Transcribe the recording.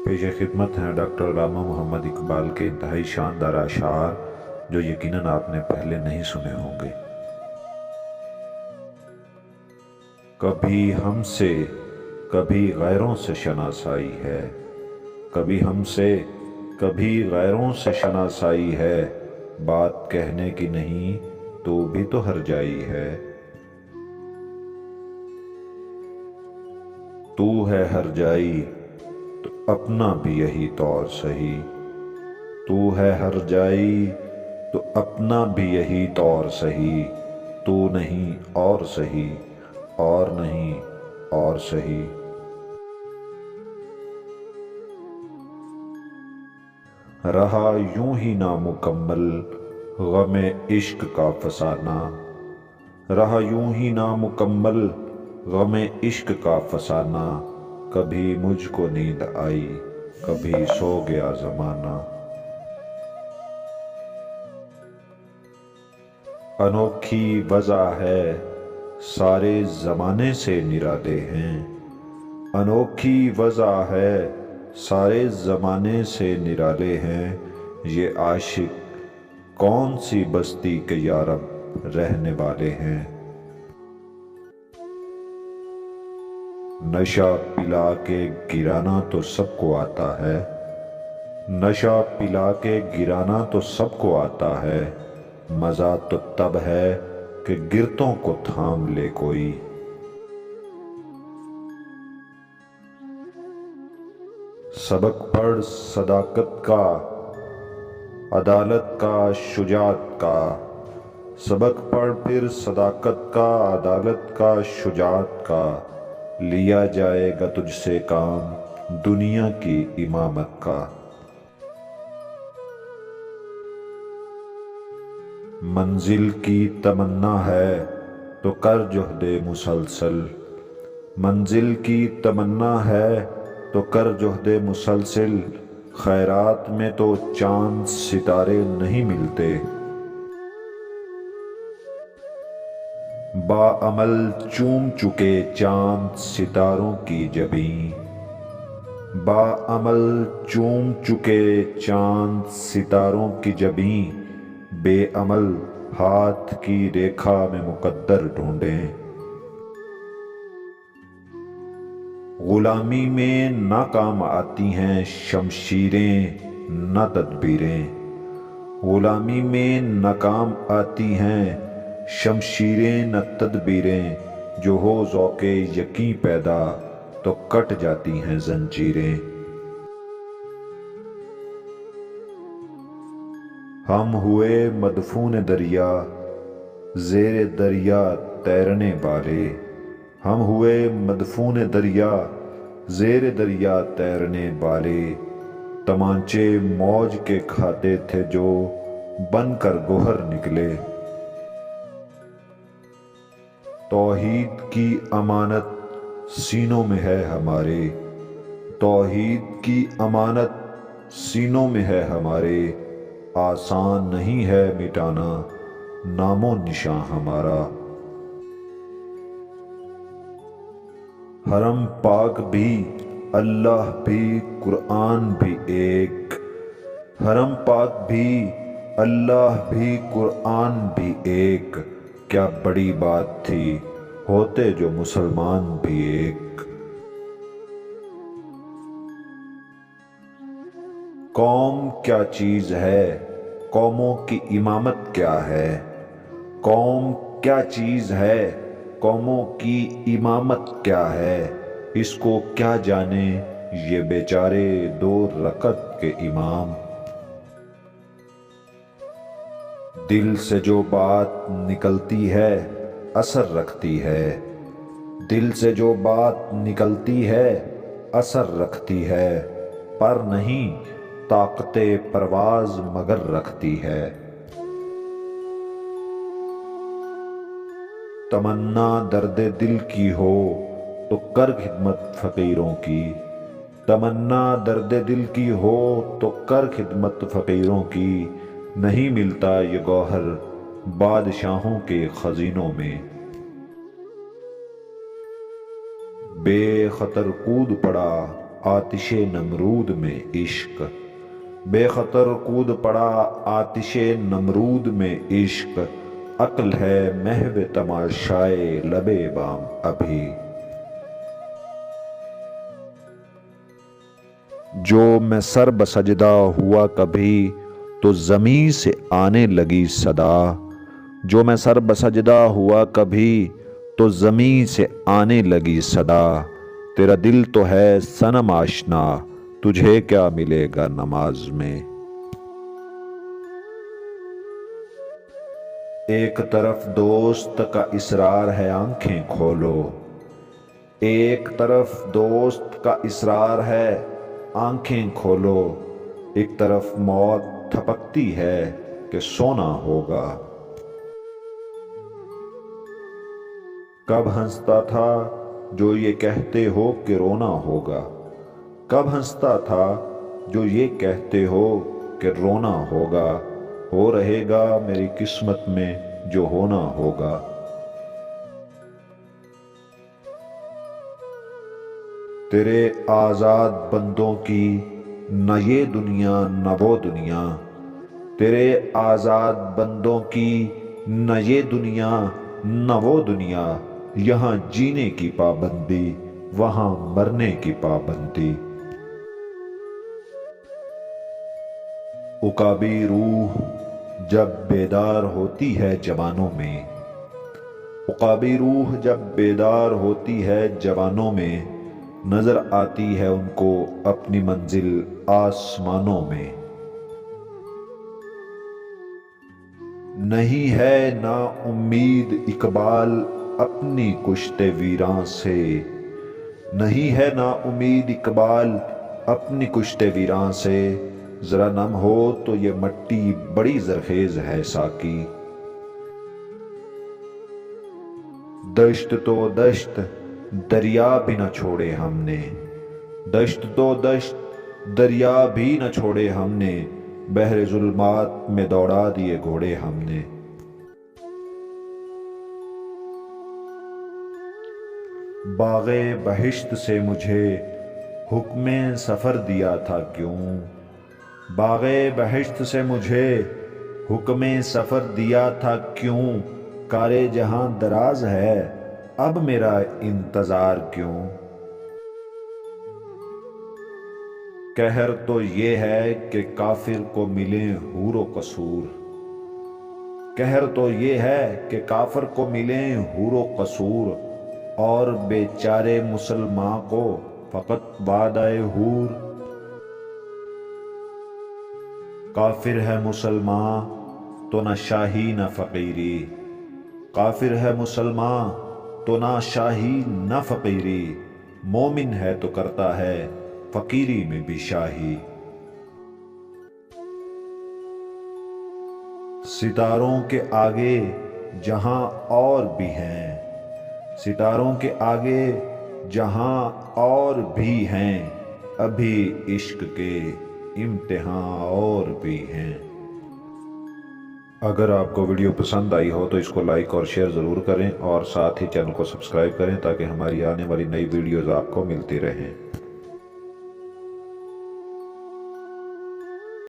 پیش خدمت ہیں ڈاکٹر علامہ محمد اقبال کے انتہائی شاندار اشعار جو یقیناً آپ نے پہلے نہیں سنے ہوں گے۔ کبھی ہم سے کبھی غیروں سے شناسائی ہے، کبھی ہم سے کبھی غیروں سے شناسائی ہے، بات کہنے کی نہیں تو بھی تو ہرجائی ہے۔ تو ہے ہرجائی تو اپنا بھی یہی طور سہی، تو ہے ہرجائی تو اپنا بھی یہی طور سہی، تو نہیں اور سہی، اور نہیں اور سہی۔ رہا یوں ہی نامکمل غم عشق کا فسانہ، رہا یوں ہی نامکمل غم عشق کا فسانہ، کبھی مجھ کو نیند آئی کبھی سو گیا زمانہ۔ انوکھی وضع ہے سارے زمانے سے نرالے ہیں، انوکھی وضع ہے سارے زمانے سے نرالے ہیں، یہ عاشق کون سی بستی کے یارب رہنے والے ہیں۔ نشہ پلا کے گرانا تو سب کو آتا ہے، نشہ پلا کے گرانا تو سب کو آتا ہے، مزہ تو تب ہے کہ گرتوں کو تھام لے کوئی۔ سبق پڑھ صداقت کا عدالت کا شجاعت کا، سبق پڑھ پھر صداقت کا عدالت کا شجاعت کا، لیا جائے گا تجھ سے کام دنیا کی امامت کا۔ منزل کی تمنا ہے تو کر جہد مسلسل، منزل کی تمنا ہے تو کر جہد مسلسل، خیرات میں تو چاند ستارے نہیں ملتے۔ باعمل چوم چکے چاند ستاروں کی جبیں، باعمل چوم چکے چاند ستاروں کی جبیں، بے عمل ہاتھ کی ریکھا میں مقدر ڈھونڈیں۔ غلامی میں نہ کام آتی ہیں شمشیریں نہ تدبیریں، غلامی میں نہ کام آتی ہیں شمشیریں نہ تدبیریں، جو ہو ذوق یقیں پیدا تو کٹ جاتی ہیں زنجیریں۔ ہم ہوئے مدفون دریا زیر دریا تیرنے والے، ہم ہوئے مدفون دریا زیر دریا تیرنے والے، تمانچے موج کے کھاتے تھے جو بن کر گوہر نکلے۔ توحید کی امانت سینوں میں ہے ہمارے، توحید کی امانت سینوں میں ہے ہمارے، آسان نہیں ہے مٹانا نام و نشاں ہمارا۔ حرم پاک بھی اللہ بھی قرآن بھی ایک، حرم پاک بھی اللہ بھی قرآن بھی ایک، کیا بڑی بات تھی ہوتے جو مسلمان بھی ایک۔ قوم کیا چیز ہے قوموں کی امامت کیا ہے، قوم کیا چیز ہے قوموں کی امامت کیا ہے، اس کو کیا جانے یہ بیچارے دو رکعت کے امام۔ دل سے جو بات نکلتی ہے اثر رکھتی ہے، دل سے جو بات نکلتی ہے اثر رکھتی ہے، پر نہیں طاقت پرواز مگر رکھتی ہے۔ تمنا درد دل کی ہو تو کر خدمت فقیروں کی، تمنا درد دل کی ہو تو کر خدمت فقیروں کی، نہیں ملتا یہ گوہر بادشاہوں کے خزینوں میں۔ بے خطر کود پڑا آتش نمرود میں عشق، بے خطر کود پڑا آتش نمرود میں عشق، عقل ہے محو تماشائے لبے بام ابھی۔ جو میں سر بسجدہ ہوا کبھی تو زمیں سے آنے لگی صدا، جو میں سر بسجدہ ہوا کبھی تو زمیں سے آنے لگی صدا، تیرا دل تو ہے صنم آشنا تجھے کیا ملے گا نماز میں۔ ایک طرف دوست کا اصرار ہے آنکھیں کھولو، ایک طرف دوست کا اصرار ہے آنکھیں کھولو، ایک طرف موت تھپکتی ہے کہ سونا ہوگا۔ کب ہنستا تھا جو یہ کہتے ہو کہ رونا ہوگا، کب ہنستا تھا جو یہ کہتے ہو کہ رونا ہوگا، ہو رہے گا میری قسمت میں جو ہونا ہوگا۔ تیرے آزاد بندوں کی نہ یہ دنیا نہ وہ دنیا، تیرے آزاد بندوں کی نہ یہ دنیا نہ وہ دنیا، یہاں جینے کی پابندی وہاں مرنے کی پابندی۔ عقابی روح جب بیدار ہوتی ہے جوانوں میں، عقابی روح جب بیدار ہوتی ہے جوانوں میں، نظر آتی ہے ان کو اپنی منزل آسمانوں میں۔ نہیں ہے نا امید اقبال اپنی کشتے ویراں سے، نہیں ہے نا امید اقبال اپنی کشتے ویراں سے، ذرا نم ہو تو یہ مٹی بڑی زرخیز ہے ساقی۔ دشت تو دشت دریا بھی نہ چھوڑے ہم نے، دشت تو دشت دریا بھی نہ چھوڑے ہم نے، بحر ظلمات میں دوڑا دیے گھوڑے ہم نے۔ باغ بہشت سے مجھے حکم سفر دیا تھا کیوں، باغ بہشت سے مجھے حکم سفر دیا تھا کیوں، کار جہاں دراز ہے اب میرا انتظار کیوں۔ قہر تو یہ ہے کہ کافر کو ملے حور و قصور، قہر تو یہ ہے کہ کافر کو ملے حور و قصور، اور بیچارے مسلمان کو فقط وعدہ حور۔ کافر ہے مسلمان تو نہ شاہی نہ فقیری، کافر ہے مسلمان تو نہ شاہی نہ فقیری، مومن ہے تو کرتا ہے فقیری میں بھی شاہی۔ ستاروں کے آگے جہاں اور بھی ہیں، ستاروں کے آگے جہاں اور بھی ہیں، ابھی عشق کے امتحان اور بھی ہیں۔ اگر آپ کو ویڈیو پسند آئی ہو تو اس کو لائک اور شیئر ضرور کریں، اور ساتھ ہی چینل کو سبسکرائب کریں تاکہ ہماری آنے والی نئی ویڈیوز آپ کو ملتی رہیں۔